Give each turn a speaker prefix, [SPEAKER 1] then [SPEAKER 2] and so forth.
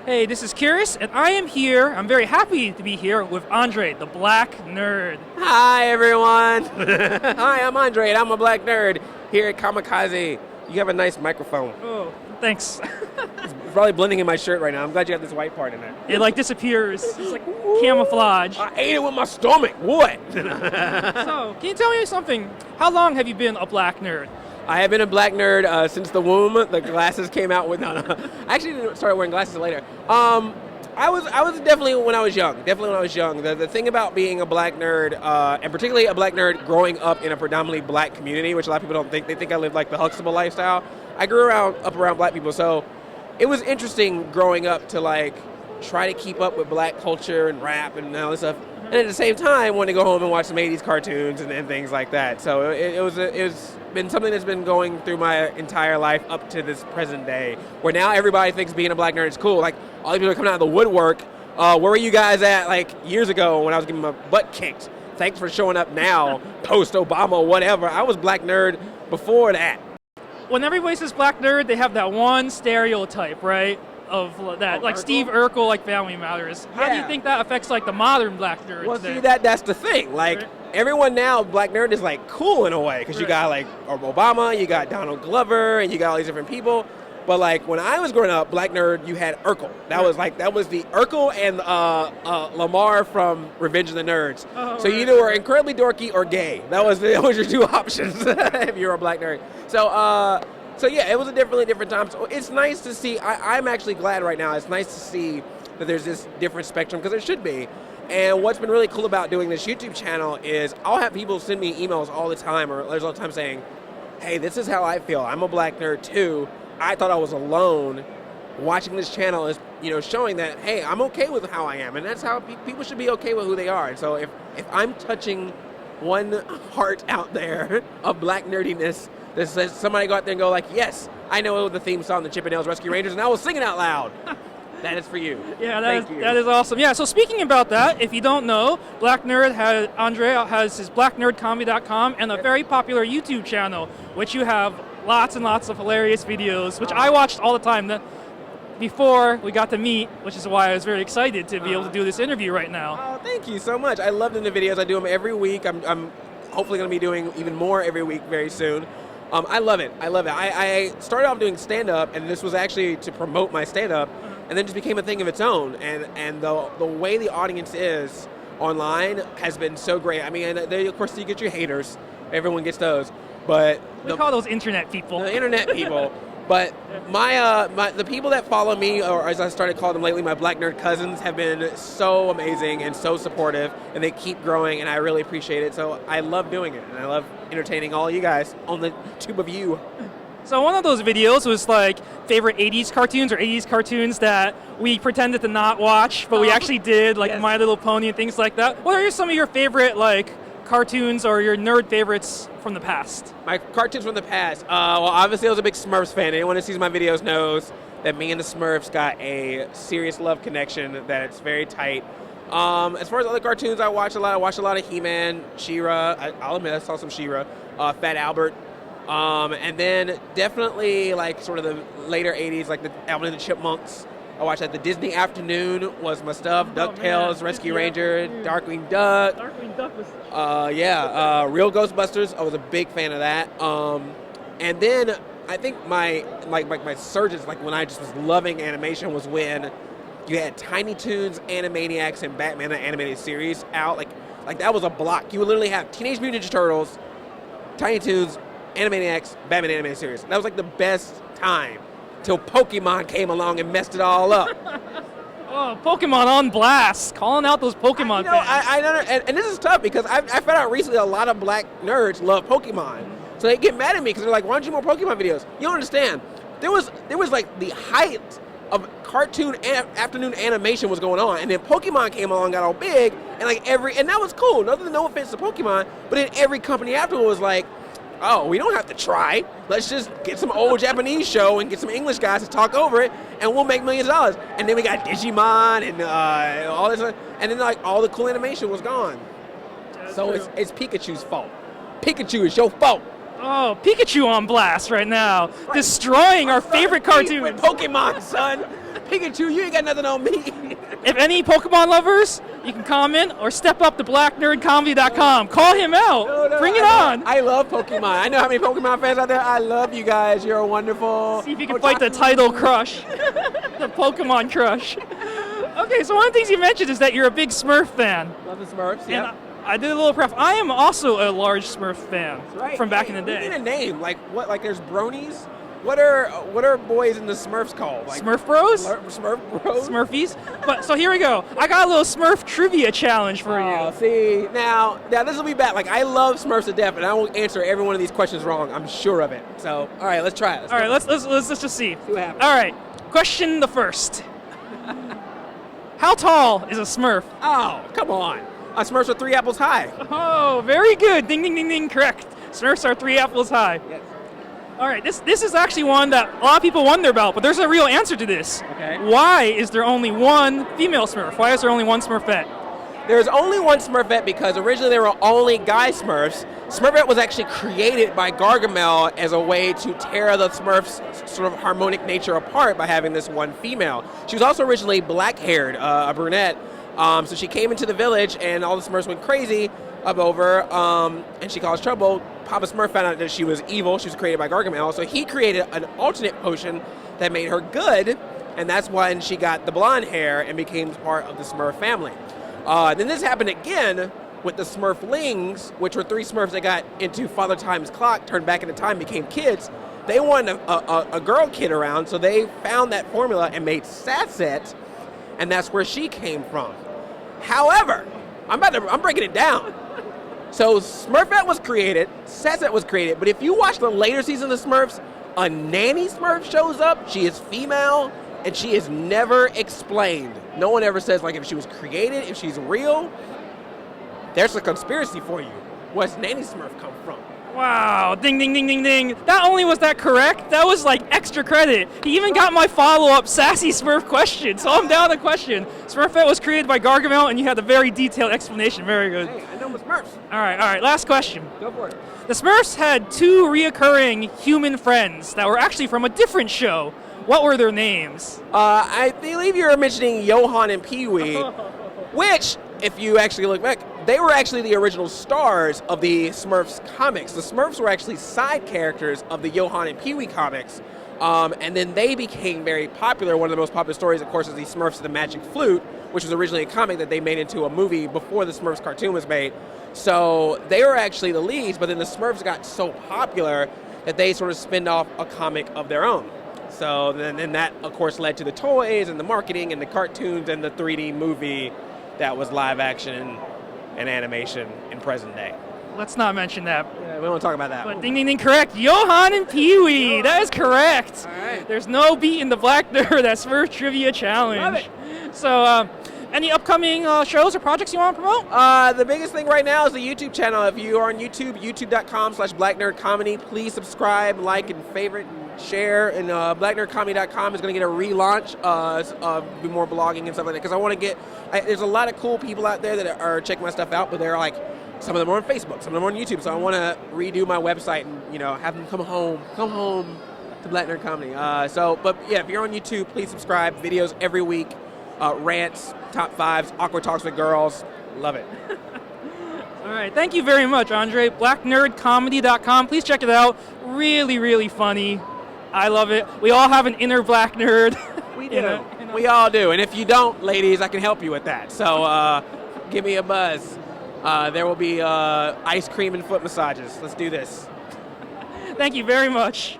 [SPEAKER 1] Hey, this is Kirrus, and I am here. I'm very happy to be here with Andre, the Black Nerd.
[SPEAKER 2] Hi, everyone. Hi, I'm Andre, and I'm a Black Nerd here at Comikaze. You have a nice microphone.
[SPEAKER 1] Oh, thanks.
[SPEAKER 2] It's probably blending in my shirt right now. I'm glad you have this white part in there.
[SPEAKER 1] It like disappears. It's like camouflage.
[SPEAKER 2] I ate it with my stomach. What?
[SPEAKER 1] So, can you tell me something? How long have you been a Black Nerd?
[SPEAKER 2] I have been a Black Nerd since the womb. The glasses came out with. No. I actually didn't start wearing glasses later. I was definitely when I was young. Definitely when I was young. The thing about being a Black Nerd, and particularly a Black Nerd growing up in a predominantly Black community, which a lot of people don't think. They think I live like the Huxtable lifestyle. I grew up around Black people, so it was interesting growing up to like try to keep up with Black culture and rap and all this stuff, and at the same time want to go home and watch some 80s cartoons and things like that. So it's been something that's been going through my entire life up to this present day, where now everybody thinks being a Black Nerd is cool. Like all these people are coming out of the woodwork. Where were you guys at like years ago when I was getting my butt kicked? Thanks for showing up now, post Obama, whatever. I was Black Nerd before that.
[SPEAKER 1] When everybody says Black Nerd, they have that one stereotype, right? Of that, like Urkel? Steve Urkel, like Family Matters. How do you think that affects like the modern Black Nerd?
[SPEAKER 2] Well,
[SPEAKER 1] today?
[SPEAKER 2] see, that's the thing. Like everyone now, Black Nerd is like cool in a way because you got like Obama, you got Donald Glover, and you got all these different people. But like when I was growing up, Black Nerd, you had Urkel. That was the Urkel and Lamar from Revenge of the Nerds. So you either were incredibly dorky or gay. That was your two options if you were a Black Nerd. So yeah, it was a definitely different time. So it's nice to see. I'm actually glad right now. It's nice to see that there's this different spectrum because there should be. And what's been really cool about doing this YouTube channel is I'll have people send me emails all the time or letters all the time saying, hey, this is how I feel. I'm a Black Nerd too. I thought I was alone. Watching this channel is, showing that, hey, I'm okay with how I am. And that's how people should be okay with who they are. And so if I'm touching one heart out there of Black nerdiness, that says somebody go out there and go like, yes, I know the theme song, the Chip 'n Dale's Rescue Rangers, and I will sing it out loud. That is for you.
[SPEAKER 1] Yeah, that is awesome. Yeah, so speaking about that, if you don't know, Andre has his blacknerdcomedy.com and a very popular YouTube channel, which you have lots and lots of hilarious videos, which I watched all the time before we got to meet, which is why I was very excited to be able to do this interview right now.
[SPEAKER 2] Oh, thank you so much. I love doing the videos. I do them every week. I'm hopefully going to be doing even more every week very soon. I love it. I started off doing stand-up, and this was actually to promote my stand-up, and then just became a thing of its own. And the way the audience is online has been so great. I mean, of course, you get your haters. Everyone gets those. But
[SPEAKER 1] we call those internet people.
[SPEAKER 2] The internet people. But the people that follow me, or as I started calling them lately, my Black Nerd cousins, have been so amazing and so supportive, and they keep growing, and I really appreciate it. So I love doing it, and I love entertaining all you guys on the tube of you.
[SPEAKER 1] So one of those videos was like favorite 80s cartoons or 80s cartoons that we pretended to not watch, but we actually did, like My Little Pony and things like that. What are some of your favorite like cartoons or your nerd favorites from the past?
[SPEAKER 2] My cartoons from the past. Well, obviously I was a big Smurfs fan. Anyone who sees my videos knows that me and the Smurfs got a serious love connection, that it's very tight. As far as other cartoons I watch a lot of He-Man, She-Ra. I'll admit I saw some She-Ra, Fat Albert. And then definitely like sort of the later 80s, like the Alvin and the Chipmunks. I watched that. The Disney Afternoon was my stuff. DuckTales, Rescue Ranger, Darkwing Duck.
[SPEAKER 1] Darkwing Duck was...
[SPEAKER 2] Real Ghostbusters. I was a big fan of that. And then I think my surges, like when I just was loving animation, was when you had Tiny Toons, Animaniacs, and Batman, the animated series out. Like that was a block. You would literally have Teenage Mutant Ninja Turtles, Tiny Toons, Animaniacs, Batman animated series. That was like the best time till Pokemon came along and messed it all up.
[SPEAKER 1] Oh, Pokemon on blast, calling out those Pokemon fans.
[SPEAKER 2] I don't know, and this is tough because I found out recently a lot of Black nerds love Pokemon. So they get mad at me because they're like, why don't you do more Pokemon videos? You don't understand. There was like the height of cartoon afternoon animation was going on, and then Pokemon came along, got all big, and that was cool. No offense to Pokemon, but then every company afterward was like, oh, we don't have to try. Let's just get some old Japanese show and get some English guys to talk over it, and we'll make millions of dollars. And then we got Digimon and all this, and then like all the cool animation was gone. So it's Pikachu's fault. Pikachu is your fault.
[SPEAKER 1] Oh, Pikachu on blast right now, destroying our favorite cartoon.
[SPEAKER 2] With Pokemon, son. Pikachu, you ain't got nothing on me.
[SPEAKER 1] If any Pokemon lovers, you can comment or step up to blacknerdcomedy.com. Call him out. Bring it on.
[SPEAKER 2] I love Pokemon. I know how many Pokemon fans out there. I love you guys. You're wonderful.
[SPEAKER 1] See if you can fight the title crush, the Pokemon crush. Okay, so one of the things you mentioned is that you're a big Smurf fan.
[SPEAKER 2] Love the Smurfs.
[SPEAKER 1] And
[SPEAKER 2] Yeah.
[SPEAKER 1] I did a little prep. I am also a large Smurf fan from back in the day.
[SPEAKER 2] We need a name. Like what? Like there's bronies. What are boys in the Smurfs called? Like
[SPEAKER 1] Smurf Bros?
[SPEAKER 2] Smurf Bros?
[SPEAKER 1] Smurfies? But so here we go. I got a little Smurf trivia challenge for
[SPEAKER 2] Oh,
[SPEAKER 1] you.
[SPEAKER 2] see, now this will be bad. Like I love Smurfs to death, and I will answer every one of these questions wrong. I'm sure of it. So, all right, let's try it.
[SPEAKER 1] All right, let's just see.
[SPEAKER 2] See what happens.
[SPEAKER 1] All right, question the first. How tall is a Smurf?
[SPEAKER 2] Oh, come on. Smurfs are 3 apples high.
[SPEAKER 1] Oh, very good. Ding, ding, ding, ding. Correct. Smurfs are 3 apples high.
[SPEAKER 2] Yes.
[SPEAKER 1] All right, this is actually one that a lot of people wonder about, but there's a real answer to this.
[SPEAKER 2] Okay.
[SPEAKER 1] Why is there only one female Smurf? Why is there only one Smurfette?
[SPEAKER 2] There's only one Smurfette because originally there were only guy Smurfs. Smurfette was actually created by Gargamel as a way to tear the Smurfs' sort of harmonic nature apart by having this one female. She was also originally black-haired, a brunette. So she came into the village and all the Smurfs went crazy over, and she caused trouble. Papa Smurf found out that she was evil. She was created by Gargamel, so he created an alternate potion that made her good, and that's when she got the blonde hair and became part of the Smurf family. Then this happened again with the Smurflings, which were 3 Smurfs that got into Father Time's clock, turned back into time, became kids. They wanted a girl kid around, so they found that formula and made Sasset, and that's where she came from. However, I'm breaking it down. So Smurfette was created, Sasset was created, but if you watch the later season of Smurfs, a nanny Smurf shows up. She is female, and she is never explained. No one ever says, like, if she was created, if she's real. There's a conspiracy for you. Where's nanny Smurf come from?
[SPEAKER 1] Wow, ding, ding, ding, ding, ding. Not only was that correct, that was like extra credit. He even got my follow-up sassy Smurf question, so I'm down the question. Smurfette was created by Gargamel, and you had a very detailed explanation. Very good.
[SPEAKER 2] Hey, I know my Smurfs.
[SPEAKER 1] All right, last question.
[SPEAKER 2] Go for it.
[SPEAKER 1] The Smurfs had 2 reoccurring human friends that were actually from a different show. What were their names?
[SPEAKER 2] I believe you're mentioning Johan and Pee-wee, which, if you actually look back, they were actually the original stars of the Smurfs comics. The Smurfs were actually side characters of the Johan and Pee-wee comics, and then they became very popular. One of the most popular stories, of course, is the Smurfs and the Magic Flute, which was originally a comic that they made into a movie before the Smurfs cartoon was made. So they were actually the leads, but then the Smurfs got so popular that they sort of spinned off a comic of their own. So then that, of course, led to the toys and the marketing and the cartoons and the 3D movie that was live action and animation in present day.
[SPEAKER 1] Let's not mention that.
[SPEAKER 2] Yeah, we don't want to talk about that.
[SPEAKER 1] But ding, ding, ding, correct. Johan and Pee-wee. That is correct.
[SPEAKER 2] All right.
[SPEAKER 1] There's no beat in the Black Nerd. That's Smurf Trivia Challenge.
[SPEAKER 2] Love it.
[SPEAKER 1] So, any upcoming shows or projects you want to promote?
[SPEAKER 2] The biggest thing right now is the YouTube channel. If you are on YouTube, youtube.com/blacknerdcomedy, please subscribe, like, and favorite, and share. And blacknerdcomedy.com is going to get a relaunch, be more blogging and stuff like that. Because I want to get, there's a lot of cool people out there that are checking my stuff out, but they're like, some of them are on Facebook, some of them are on YouTube. So I want to redo my website and, have them come home to Black Nerd Comedy. But yeah, if you're on YouTube, please subscribe. Videos every week. Rants, top 5s, awkward talks with girls. Love it.
[SPEAKER 1] All right, thank you very much, Andre. BlackNerdComedy.com. Please check it out. Really, really funny. I love it. We all have an inner black nerd.
[SPEAKER 2] We do. We all do. And if you don't, ladies, I can help you with that. So give me a buzz. There will be ice cream and foot massages. Let's do this.
[SPEAKER 1] Thank you very much.